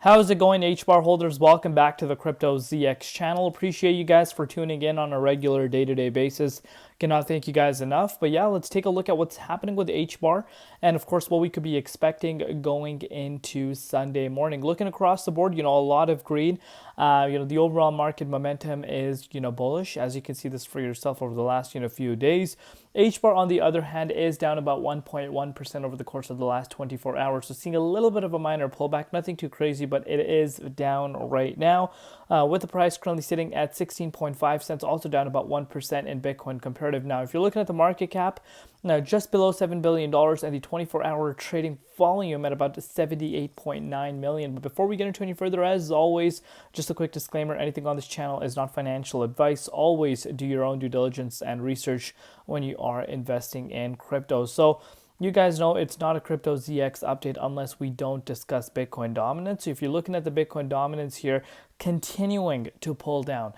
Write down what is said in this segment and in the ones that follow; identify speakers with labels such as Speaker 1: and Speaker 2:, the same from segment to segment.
Speaker 1: How's it going, Hbar holders? Welcome back to the Crypto ZX channel. Appreciate you guys for tuning in on a regular day-to-day basis. Cannot thank you guys enough. But yeah, let's take a look at what's happening with Hbar and of course what we could be expecting going into Sunday morning. Looking across the board, a lot of green. The overall market momentum is, bullish, as you can see this for yourself over the last, few days. Hbar, on the other hand, is down about 1.1% over the course of the last 24 hours. So seeing a little bit of a minor pullback, nothing too crazy, but it is down right now. With the price currently sitting at 16.5 cents, also down about 1% in Bitcoin comparative. Now, if you're looking at the market cap, now just below $7 billion and the 24-hour trading volume at about 78.9 million. But before we get into any further, as always, just a quick disclaimer, anything on this channel is not financial advice. Always do your own due diligence and research when you are investing in crypto. So you guys know it's not a Crypto ZX update unless we don't discuss Bitcoin dominance. So if you're looking at the Bitcoin dominance here, continuing to pull down.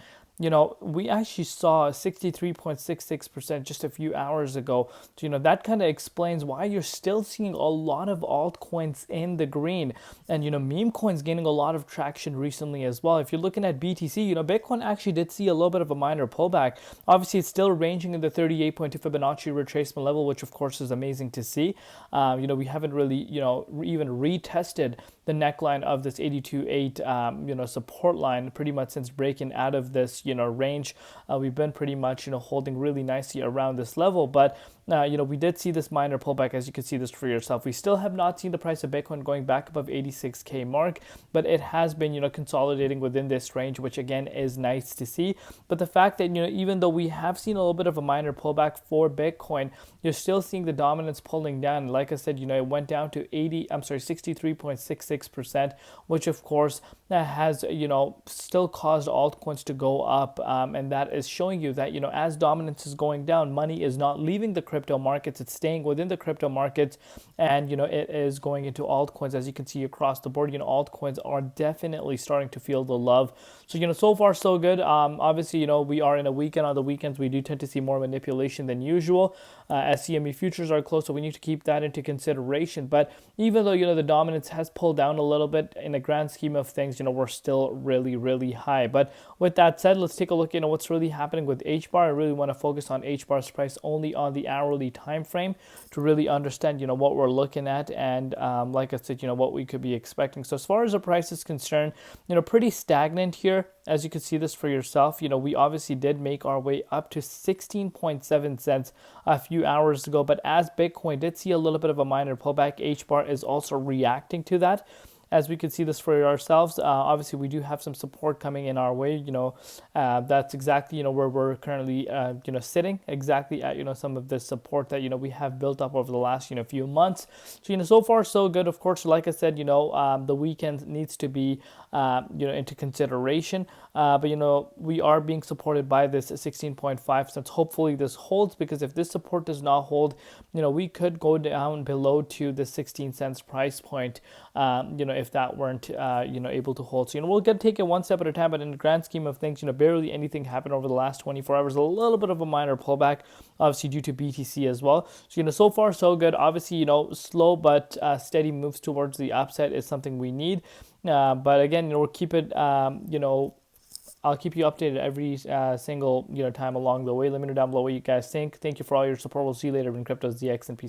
Speaker 1: We actually saw 63.66% just a few hours ago. So, that kind of explains why you're still seeing a lot of altcoins in the green. And, meme coins gaining a lot of traction recently as well. If you're looking at BTC, Bitcoin actually did see a little bit of a minor pullback. Obviously, it's still ranging in the 38.2 Fibonacci retracement level, which of course is amazing to see. We haven't really, even retested the neckline of this 82.8, support line pretty much since breaking out of this, range. We've been pretty much, holding really nicely around this level, but we did see this minor pullback, as you can see this for yourself. We still have not seen the price of Bitcoin going back above 86K mark, but it has been, consolidating within this range, which again is nice to see. But the fact that, even though we have seen a little bit of a minor pullback for Bitcoin, you're still seeing the dominance pulling down. Like I said, it went down to 63.66%, which of course has, still caused altcoins to go up. And that is showing you that, as dominance is going down, money is not leaving the crypto markets, it's staying within the crypto markets, and it is going into altcoins. As you can see across the board, altcoins are definitely starting to feel the love. So so far so good. Obviously, we are in a weekend. On the weekends we do tend to see more manipulation than usual, as CME futures are close, so we need to keep that into consideration. But even though the dominance has pulled down a little bit, in the grand scheme of things, we're still really high. But with that said, let's take a look what's really happening with Hbar. I really want to focus on Hbar's price only on the hourly time frame to really understand what we're looking at, and like I said, what we could be expecting. So as far as the price is concerned, pretty stagnant here. As you can see this for yourself, we obviously did make our way up to 16.7 cents a few hours ago, but as Bitcoin did see a little bit of a minor pullback, Hbar is also reacting to that. As we can see this for ourselves, obviously we do have some support coming in our way. That's exactly where we're currently sitting, exactly at some of the support that we have built up over the last few months. So so far so good. Of course, like I said, the weekend needs to be into consideration. But we are being supported by this 16.5 cents. Hopefully this holds, because if this support does not hold, we could go down below to the 16 cents price point. If that weren't able to hold. So we'll take it one step at a time, but in the grand scheme of things, barely anything happened over the last 24 hours. A little bit of a minor pullback, obviously due to BTC as well. So so far so good. Obviously slow but steady moves towards the upside is something we need. But again, we'll keep it I'll keep you updated every single time along the way. Let me know down below what you guys think. Thank you for all your support. We'll see you later in Crypto ZX, and peace out.